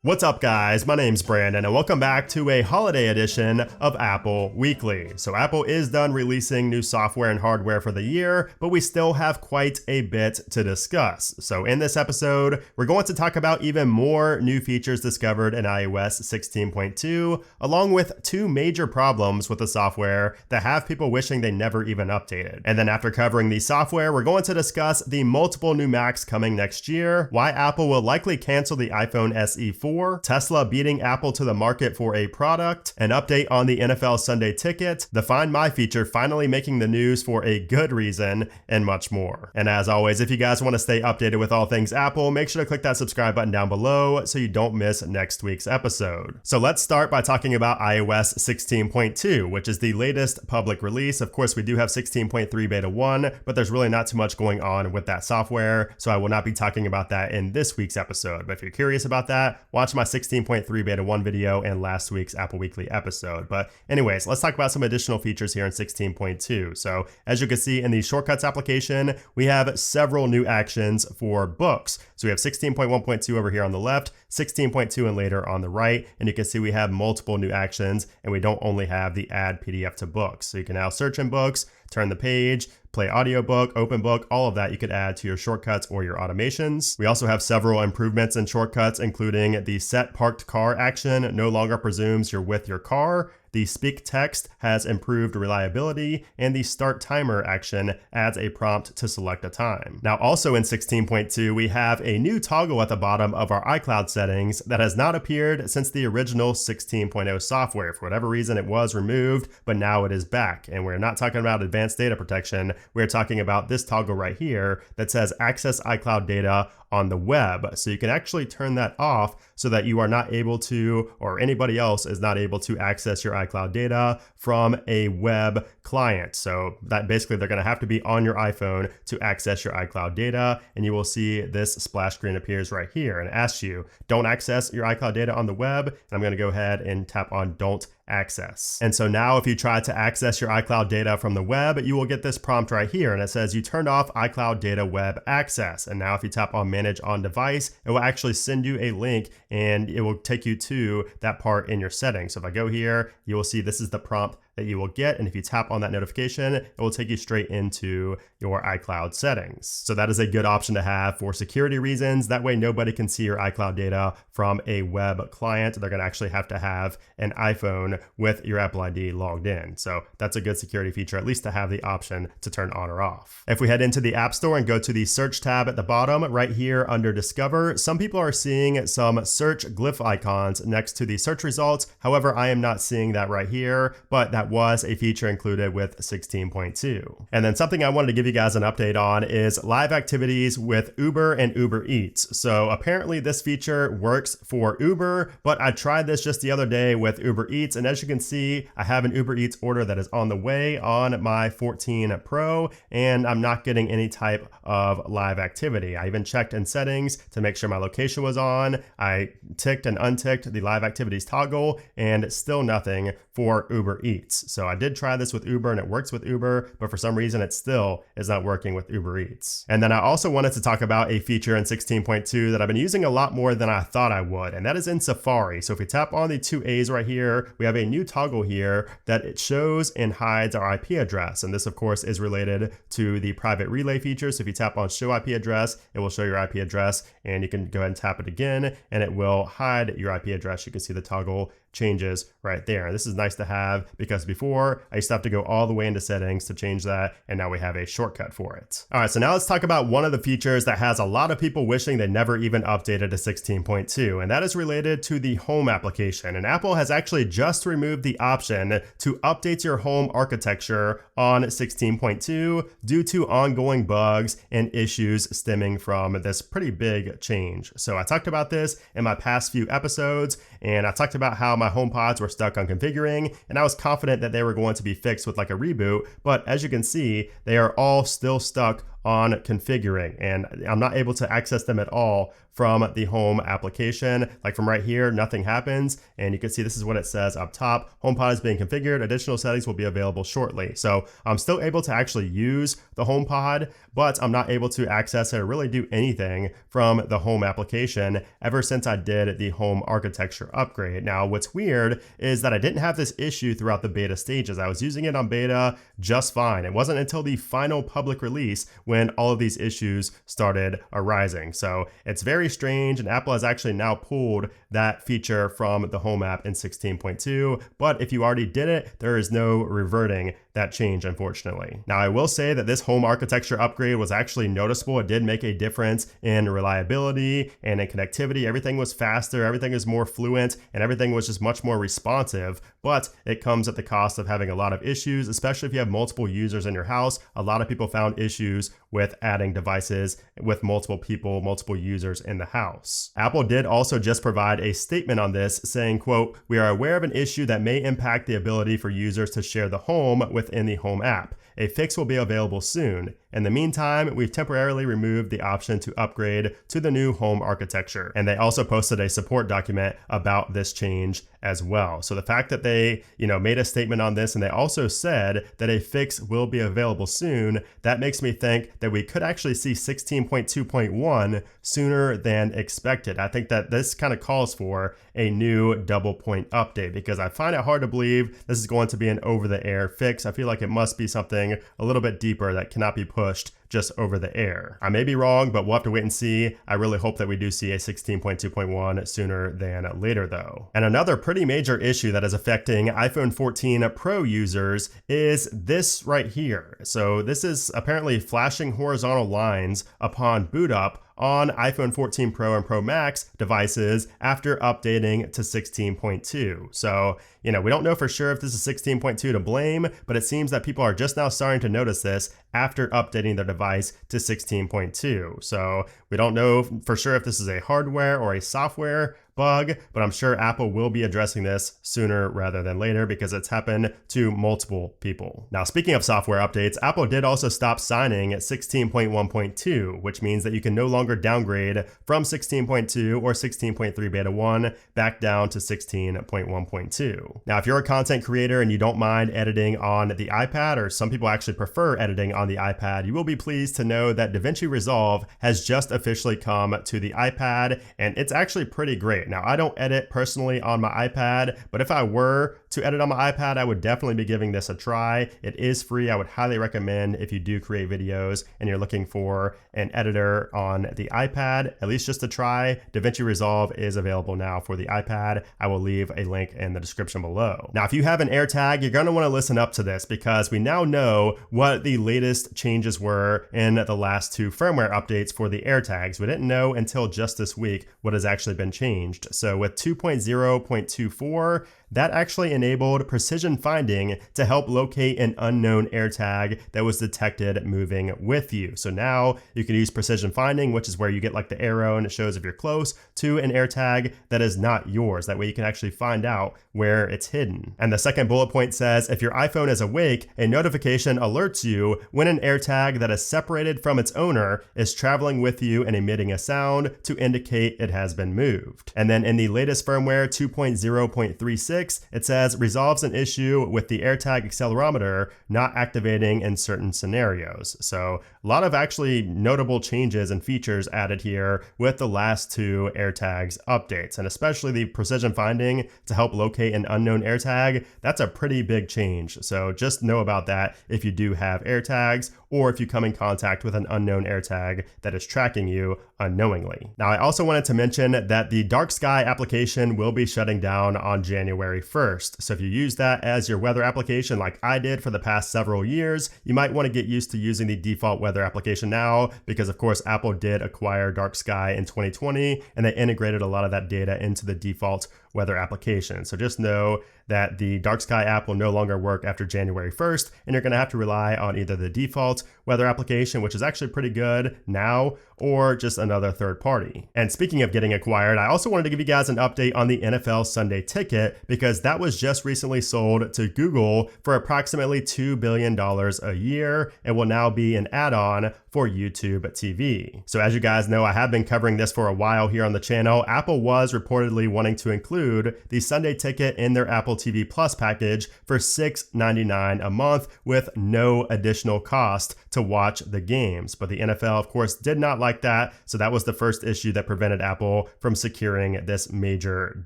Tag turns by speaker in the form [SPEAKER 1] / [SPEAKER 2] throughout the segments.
[SPEAKER 1] What's up guys, my name's Brandon and welcome back to a holiday edition of Apple Weekly. So Apple is done releasing new software and hardware for the year, but we still have quite a bit to discuss. So in this episode, we're going to talk about even more new features discovered in iOS 16.2, along with two major problems with the software that have people wishing they never even updated. And then after covering the software, we're going to discuss the multiple new Macs coming next year, why Apple will likely cancel the iPhone SE 4, Tesla beating Apple to the market for a product, an update on the NFL Sunday Ticket, the Find My feature finally making the news for a good reason, and much more. And as always, if you guys want to stay updated with all things Apple, make sure to click that subscribe button down below so you don't miss next week's episode. So let's start by talking about iOS 16.2, which is the latest public release. Of course, we do have 16.3 beta 1, but there's really not too much going on with that software, so I will not be talking about that in this week's episode. But if you're curious about that, watch my 16.3 beta 1 video and last week's Apple Weekly episode. But anyways, let's talk about some additional features here in 16.2. So as you can see in the shortcuts application, we have several new actions for books. So we have 16.1.2 over here on the left, 16.2 and later on the right, and you can see we have multiple new actions and we don't only have the add PDF to books. So you can now search in books, turn the page, play audiobook, open book, all of that you could add to your shortcuts or your automations. We also have several improvements in shortcuts, including the set parked car action no longer presumes you're with your car. The speak text has improved reliability, and the start timer action adds a prompt to select a time. Now also in 16.2, we have a new toggle at the bottom of our iCloud settings that has not appeared since the original 16.0 software. For whatever reason, it was removed, but now it is back. And we're not talking about advanced data protection. We're talking about this toggle right here that says access iCloud data on the web. So you can actually turn that off so that you are not able to, or anybody else is not able to access your iCloud data from a web client. So that basically they're going to have to be on your iPhone to access your iCloud data. And you will see this splash screen appears right here and asks you, don't access your iCloud data on the web. And I'm going to go ahead and tap on don't access. And so now if you try to access your iCloud data from the web, you will get this prompt right here. And it says you turned off iCloud data web access. And now if you tap on manage on device, it will actually send you a link and it will take you to that part in your settings. So if I go here, you will see this is the prompt that you will get. And if you tap on that notification, it will take you straight into your iCloud settings. So that is a good option to have for security reasons. That way nobody can see your iCloud data from a web client. They're going to actually have to have an iPhone with your Apple ID logged in. So that's a good security feature, at least to have the option to turn on or off. If we head into the App Store and go to the search tab at the bottom right here under Discover, some people are seeing some search glyph icons next to the search results. However, I am not seeing that right here, but that was a feature included with 16.2. And then something I wanted to give you guys an update on is live activities with Uber and Uber Eats. So apparently this feature works for Uber, but I tried this just the other day with Uber Eats, and as you can see, I have an Uber Eats order that is on the way on my 14 Pro, and I'm not getting any type of live activity. I even checked in settings to make sure my location was on. I ticked and unticked the live activities toggle, and still nothing for Uber Eats. So I did try this with Uber and it works with Uber, but for some reason it still is not working with Uber Eats. And then I also wanted to talk about a feature in 16.2 that I've been using a lot more than I thought I would, and that is in Safari. So if we tap on the two A's right here, we have a new toggle here that it shows and hides our IP address. And this of course is related to the private relay feature. So if you tap on show IP address, it will show your IP address, and you can go ahead and tap it again and it will hide your IP address. You can see the toggle changes right there. And this is nice to have because before I used to have to go all the way into settings to change that, and now we have a shortcut for it. All right, so now let's talk about one of the features that has a lot of people wishing they never even updated to 16.2, and that is related to the home application. And Apple has actually just removed the option to update your home architecture on 16.2 due to ongoing bugs and issues stemming from this pretty big change. So I talked about this in my past few episodes, and I talked about how my HomePods were stuck on configuring, and I was confident that they were going to be fixed with like a reboot, but as you can see, they are all still stuck on configuring, and I'm not able to access them at all from the home application. Like from right here, nothing happens. And you can see this is what it says up top. HomePod is being configured. Additional settings will be available shortly. So I'm still able to actually use the HomePod, but I'm not able to access it or really do anything from the home application ever since I did the home architecture upgrade. Now, what's weird is that I didn't have this issue throughout the beta stages. I was using it on beta just fine. It wasn't until the final public release when all of these issues started arising. So it's very strange, and Apple has actually now pulled that feature from the home app in 16.2, but if you already did it, there is no reverting that change, unfortunately. Now, I will say that this home architecture upgrade was actually noticeable. It did make a difference in reliability and in connectivity. Everything was faster, everything is more fluent, and everything was just much more responsive, but it comes at the cost of having a lot of issues, especially if you have multiple users in your house. A lot of people found issues with adding devices with multiple people, multiple users in the house. Apple did also just provide a statement on this saying, quote, "We are aware of an issue that may impact the ability for users to share the home within the home app. A fix will be available soon. In the meantime, we've temporarily removed the option to upgrade to the new home architecture." And they also posted a support document about this change as well. So the fact that they, made a statement on this, and they also said that a fix will be available soon, that makes me think that we could actually see 16.2.1 sooner than expected. I think that this kind of calls for a new double point update, because I find it hard to believe this is going to be an over-the-air fix. I feel like it must be something a little bit deeper that cannot be pushed just over the air. I may be wrong, but we'll have to wait and see. I really hope that we do see a 16.2.1 sooner than later though. And another pretty major issue that is affecting iPhone 14 Pro users is this right here. So this is apparently flashing horizontal lines upon boot up on iPhone 14 Pro and Pro Max devices after updating to 16.2. So, we don't know for sure if this is 16.2 to blame, but it seems that people are just now starting to notice this after updating their device to 16.2. So we don't know for sure if this is a hardware or a software bug, but I'm sure Apple will be addressing this sooner rather than later because it's happened to multiple people. Now, speaking of software updates, Apple did also stop signing at 16.1.2, which means that you can no longer downgrade from 16.2 or 16.3 beta 1 back down to 16.1.2. Now, if you're a content creator and you don't mind editing on the iPad, or some people actually prefer editing on the iPad, you will be pleased to know that DaVinci Resolve has just officially come to the iPad, and it's actually pretty great. Now, I don't edit personally on my iPad, but if I were to edit on my iPad, I would definitely be giving this a try. It is free. I would highly recommend, if you do create videos and you're looking for an editor on the iPad, at least just to try. DaVinci Resolve is available now for the iPad. I will leave a link in the description below. Now, if you have an AirTag, you're going to want to listen up to this, because we now know what the latest changes were in the last two firmware updates for the AirTags. We didn't know until just this week what has actually been changed. So with 2.0.24, that actually enabled precision finding to help locate an unknown AirTag that was detected moving with you. So now you can use precision finding, which is where you get like the arrow and it shows if you're close to an AirTag that is not yours. That way you can actually find out where it's hidden. And the second bullet point says, if your iPhone is awake, a notification alerts you when an AirTag that is separated from its owner is traveling with you and emitting a sound to indicate it has been moved. And then in the latest firmware 2.0.36, it says resolves an issue with the AirTag accelerometer not activating in certain scenarios. So a lot of actually notable changes and features added here with the last two AirTags updates, and especially the precision finding to help locate an unknown AirTag. That's a pretty big change. So just know about that if you do have AirTags, or if you come in contact with an unknown AirTag that is tracking you unknowingly. Now, I also wanted to mention that the dark sky application will be shutting down on January 1st. So if you use that as your weather application like I did for the past several years, you might want to get used to using the default weather application now, because of course Apple did acquire dark sky in 2020 and they integrated a lot of that data into the default weather application. So just know that the Dark Sky app will no longer work after January 1st, and you're going to have to rely on either the default weather application, which is actually pretty good now, or just another third party. And speaking of getting acquired, I also wanted to give you guys an update on the NFL Sunday Ticket, because that was just recently sold to Google for approximately $2 billion a year and will now be an add-on for YouTube TV. So as you guys know, I have been covering this for a while here on the channel. Apple was reportedly wanting to include the Sunday Ticket in their Apple TV Plus package for $6.99 a month with no additional cost to watch the games. But the NFL, of course, did not like that. So that was the first issue that prevented Apple from securing this major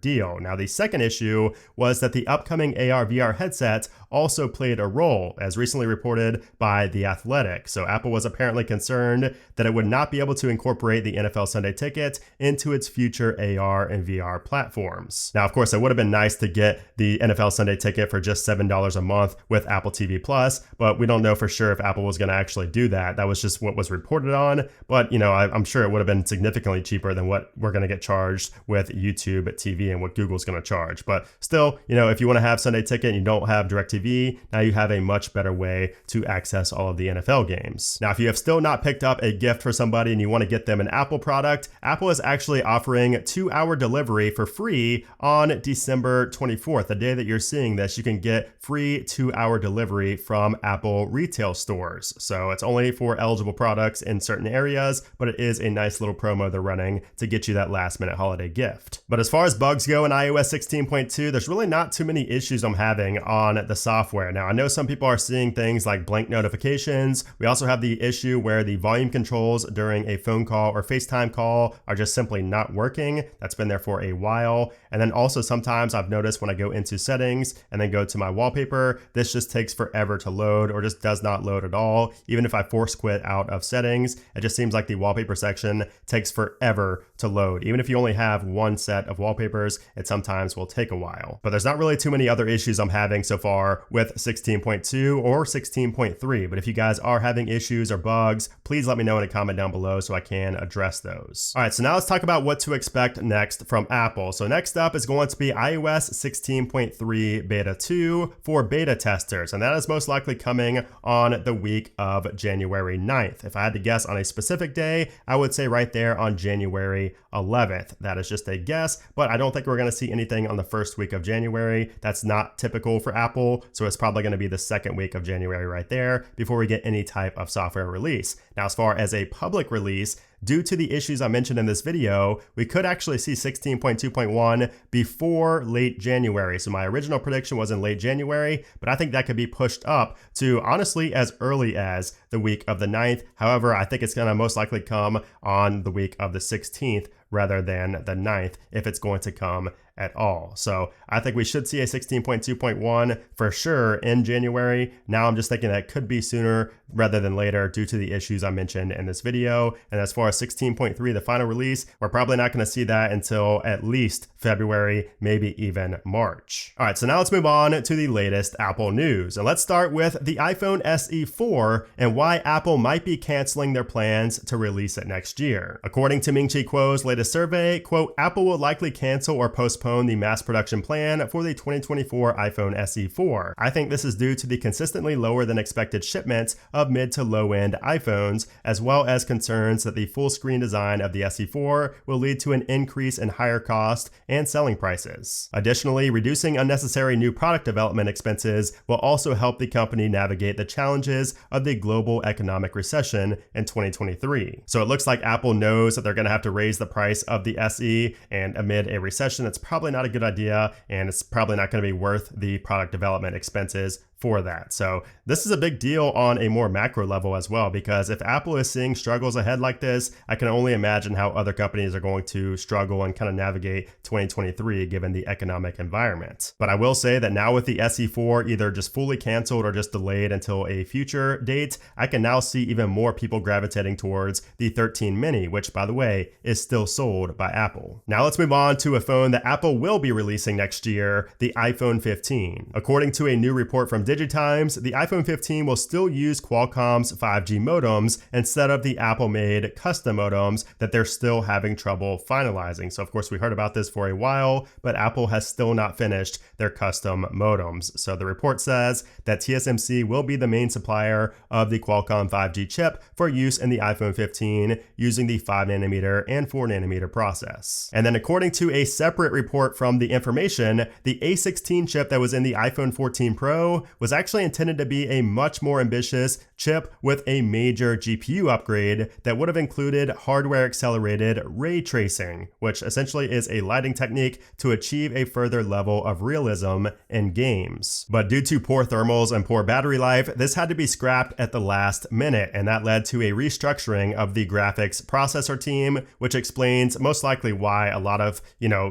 [SPEAKER 1] deal. Now, the second issue was that the upcoming AR/VR headset also played a role, as recently reported by The Athletic. So Apple was apparently concerned that it would not be able to incorporate the NFL Sunday Ticket into its future AR and VR platforms. Now, of course, it would have been nice to get the NFL Sunday Ticket for just $7 a month with Apple TV Plus, but we don't know for sure if Apple was going to actually do that. That was just what was reported on, but I'm sure it would have been significantly cheaper than what we're going to get charged with YouTube TV and what Google's going to charge. But still, if you want to have Sunday Ticket and you don't have DirecTV, now you have a much better way to access all of the NFL games. Now, if you have still not picked up a gift for somebody and you want to get them an Apple product, Apple is actually offering 2-hour delivery for free on December 24th. The day that you're seeing this, you can get free 2-hour delivery from Apple retail stores. So it's only for eligible products in certain areas, but it is a nice little promo they're running to get you that last minute holiday gift. But as far as bugs go in iOS 16.2, there's really not too many issues I'm having on the software. Now, I know some people are seeing things like blank notifications. We also have the issue where the volume controls during a phone call or FaceTime call are just simply not working. That's been there for a while. And then also sometimes I've noticed when I go into settings and then go to my wallpaper, this just takes forever to load or just does not load at all. Even if I force quit out of settings, it just seems like the wallpaper section takes forever to load. Even if you only have one set of wallpapers, it sometimes will take a while. But there's not really too many other issues I'm having so far with 16.2 or 16.3. But if you guys are having issues or bugs, please let me know in a comment down below so I can address those. All right, so now let's talk about what to expect next from Apple. So next up is going to be iOS 16.3 Beta 2 for beta testers, and that is most likely coming on the week of January 9th. If I had to guess on a specific day, I would say right there on January 11th. That is just a guess, but I don't think we're going to see anything on the first week of January. That's not typical for Apple, so it's probably going to be the second week of January right there before we get any type of software release. Now, as far as a public release, due to the issues I mentioned in this video, we could actually see 16.2.1 before late January. So my original prediction was in late January, but I think that could be pushed up to honestly as early as the week of the 9th. However, I think it's going to most likely come on the week of the 16th rather than the 9th if it's going to come at all. So I think we should see a 16.2.1 for sure in January. Now I'm just thinking that it could be sooner rather than later due to the issues I mentioned in this video. And as far as 16.3, the final release, we're probably not going to see that until at least February, maybe even March. All right, so now let's move on to the latest Apple news. And let's start with the iPhone SE 4 and why Apple might be canceling their plans to release it next year. According to Ming-Chi Kuo's latest survey, quote, Apple will likely cancel or postpone the mass production plan for the 2024 iPhone SE 4. I think this is due to the consistently lower than expected shipments of mid to low end iPhones, as well as concerns that the full screen design of the SE 4 will lead to an increase in higher cost and selling prices. Additionally, reducing unnecessary new product development expenses will also help the company navigate the challenges of the global economic recession in 2023. So it looks like Apple knows that they're going to have to raise the price of the SE, and amid a recession, it's probably not a good idea, and it's probably not going to be worth the product development expenses for that. So this is a big deal on a more macro level as well, because if Apple is seeing struggles ahead like this, I can only imagine how other companies are going to struggle and kind of navigate 2023 given the economic environment. But I will say that now with the SE4 either just fully canceled or just delayed until a future date, I can now see even more people gravitating towards the 13 mini, which by the way is still sold by Apple. Now let's move on to a phone that Apple will be releasing next year, the iPhone 15. According to a new report from DigiTimes, the iPhone 15 will still use Qualcomm's 5G modems instead of the Apple-made custom modems that they're still having trouble finalizing. So of course we heard about this for a while, but Apple has still not finished their custom modems. So the report says that TSMC will be the main supplier of the Qualcomm 5G chip for use in the iPhone 15 using the 5nm and 4nm process. And then according to a separate report from The Information, the A16 chip that was in the iPhone 14 Pro was actually intended to be a much more ambitious chip with a major GPU upgrade that would have included hardware accelerated ray tracing, which essentially is a lighting technique to achieve a further level of realism in games. But due to poor thermals and poor battery life, this had to be scrapped at the last minute, and that led to a restructuring of the graphics processor team, which explains most likely why a lot of,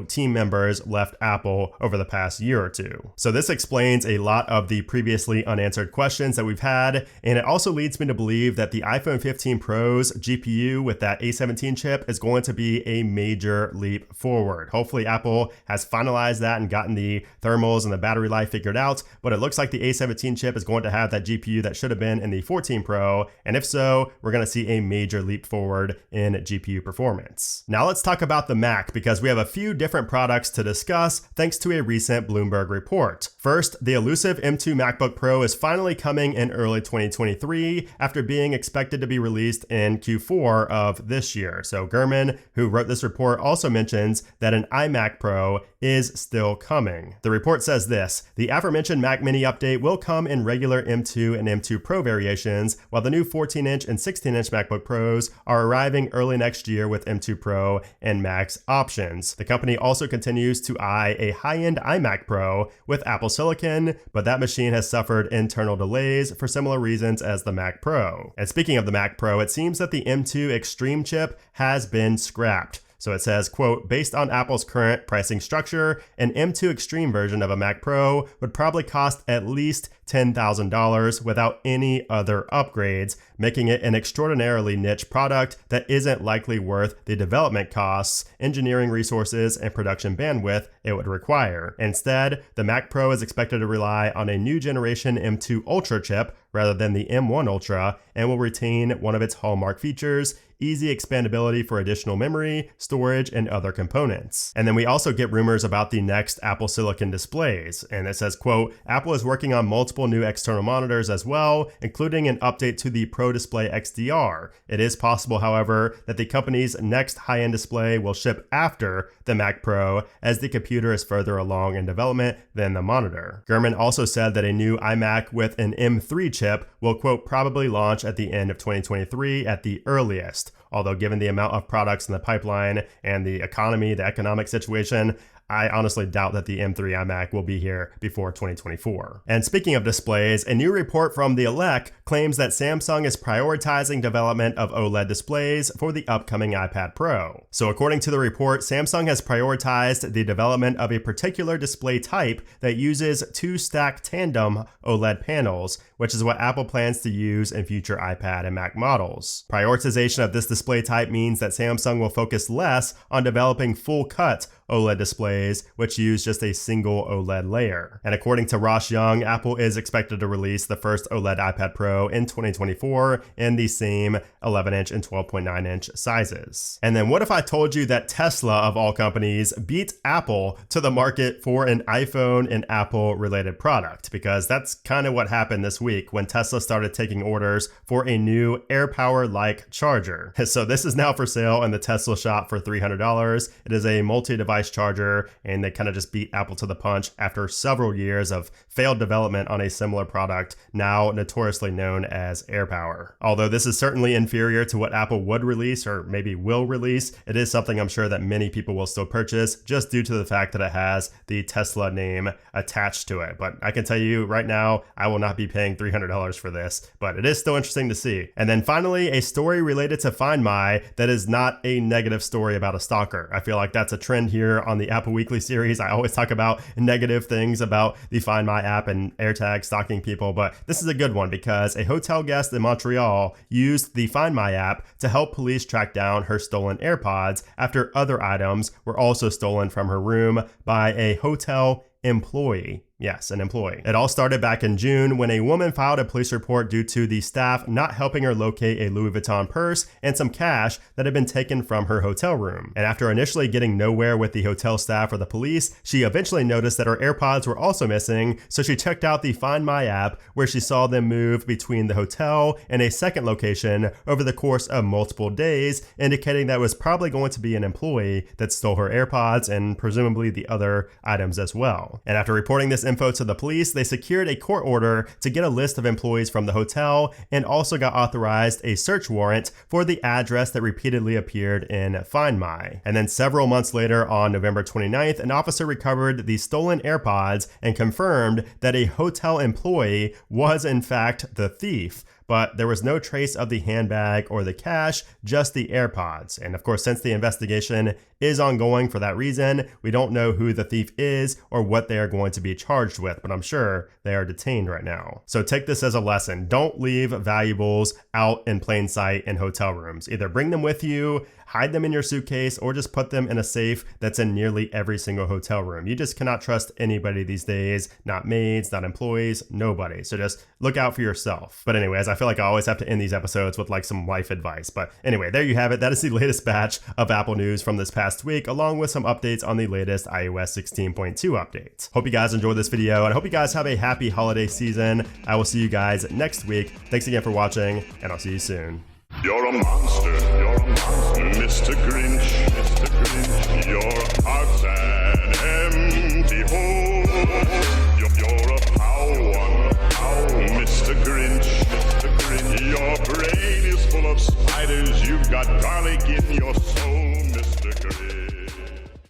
[SPEAKER 1] team members left Apple over the past year or two. So this explains a lot of the previously unanswered questions that we've had, and it also leads me to believe that the iPhone 15 Pro's GPU with that A17 chip is going to be a major leap forward. Hopefully Apple has finalized that and gotten the thermals and the battery life figured out, but it looks like the A17 chip is going to have that GPU that should have been in the 14 Pro, and if so, we're going to see a major leap forward in GPU performance. Now let's talk about the Mac, because we have a few different products to discuss thanks to a recent Bloomberg report. First, the elusive M2 MacBook Pro is finally coming in early 2023 after being expected to be released in Q4 of this year. So Gurman, who wrote this report, also mentions that an iMac Pro is still coming. The report says this: the aforementioned Mac Mini update will come in regular M2 and M2 Pro variations, while the new 14-inch and 16-inch MacBook Pros are arriving early next year with M2 Pro and Max options. The company also continues to eye a high-end iMac Pro with Apple Silicon, but that machine has suffered internal delays for similar reasons as the Mac Pro. And speaking of the Mac Pro, it seems that the M2 Extreme chip has been scrapped. So it says, quote, based on Apple's current pricing structure, an M2 Extreme version of a Mac Pro would probably cost at least $10,000 without any other upgrades, making it an extraordinarily niche product that isn't likely worth the development costs, engineering resources, and production bandwidth it would require. Instead, the Mac Pro is expected to rely on a new generation M2 Ultra chip rather than the M1 Ultra, and will retain one of its hallmark features: easy expandability for additional memory, storage, and other components. And then we also get rumors about the next Apple Silicon displays, and it says, quote, Apple is working on multiple new external monitors as well, including an update to the Pro Display XDR. It is possible, however, that the company's next high-end display will ship after the Mac Pro, as the computer is further along in development than the monitor. Gurman also said that a new iMac with an M3 chip will, quote, probably launch at the end of 2023 at the earliest. Although given the amount of products in the pipeline and the economic situation, I honestly doubt that the M3 iMac will be here before 2024. And speaking of displays, a new report from The Elec claims that Samsung is prioritizing development of OLED displays for the upcoming iPad Pro. So according to the report, Samsung has prioritized the development of a particular display type that uses two stacked tandem OLED panels, which is what Apple plans to use in future iPad and Mac models. Prioritization of this display type means that Samsung will focus less on developing full-cut OLED displays, which use just a single OLED layer. And according to Ross Young, Apple is expected to release the first OLED iPad Pro in 2024 in the same 11-inch and 12.9-inch sizes. And then what if I told you that Tesla, of all companies, beat Apple to the market for an iPhone and Apple related product? Because that's kind of what happened this week when Tesla started taking orders for a new AirPower-like charger. So this is now for sale in the Tesla shop for $300. It is a multi-device charger, and they kind of just beat Apple to the punch after several years of failed development on a similar product, now notoriously known as AirPower. Although this is certainly inferior to what Apple would release, or maybe will release, it is something I'm sure that many people will still purchase just due to the fact that it has the Tesla name attached to it. But I can tell you right now, I will not be paying $300 for this, but it is still interesting to see. And then finally, a story related to Find My that is not a negative story about a stalker. I feel like that's a trend here on the Apple Weekly series. I always talk about negative things about the Find My app and AirTag stalking people, but this is a good one because a hotel guest in Montreal used the Find My app to help police track down her stolen AirPods after other items were also stolen from her room by a hotel employee. Yes, an employee. It all started back in June when a woman filed a police report due to the staff not helping her locate a Louis Vuitton purse and some cash that had been taken from her hotel room. And after initially getting nowhere with the hotel staff or the police, she eventually noticed that her AirPods were also missing, so she checked out the Find My app where she saw them move between the hotel and a second location over the course of multiple days, indicating that it was probably going to be an employee that stole her AirPods and presumably the other items as well. And after reporting this info to the police, they secured a court order to get a list of employees from the hotel and also got authorized a search warrant for the address that repeatedly appeared in Find My. And then several months later, on November 29th, an officer recovered the stolen AirPods and confirmed that a hotel employee was in fact the thief. But there was no trace of the handbag or the cash, just the AirPods. And of course, since the investigation is ongoing for that reason, we don't know who the thief is or what they are going to be charged with, but I'm sure they are detained right now. So take this as a lesson. Don't leave valuables out in plain sight in hotel rooms. Either bring them with you, hide them in your suitcase, or just put them in a safe that's in nearly every single hotel room. You just cannot trust anybody these days, not maids, not employees, nobody. So just look out for yourself. But anyways, I feel like I always have to end these episodes with like some life advice. But anyway, there you have it. That is the latest batch of Apple news from this past week, along with some updates on the latest iOS 16.2 updates. Hope you guys enjoyed this video, and I hope you guys have a happy holiday season. I will see you guys next week. Thanks again for watching, and I'll see you soon.
[SPEAKER 2] You're a monster, Mr. Grinch, You're a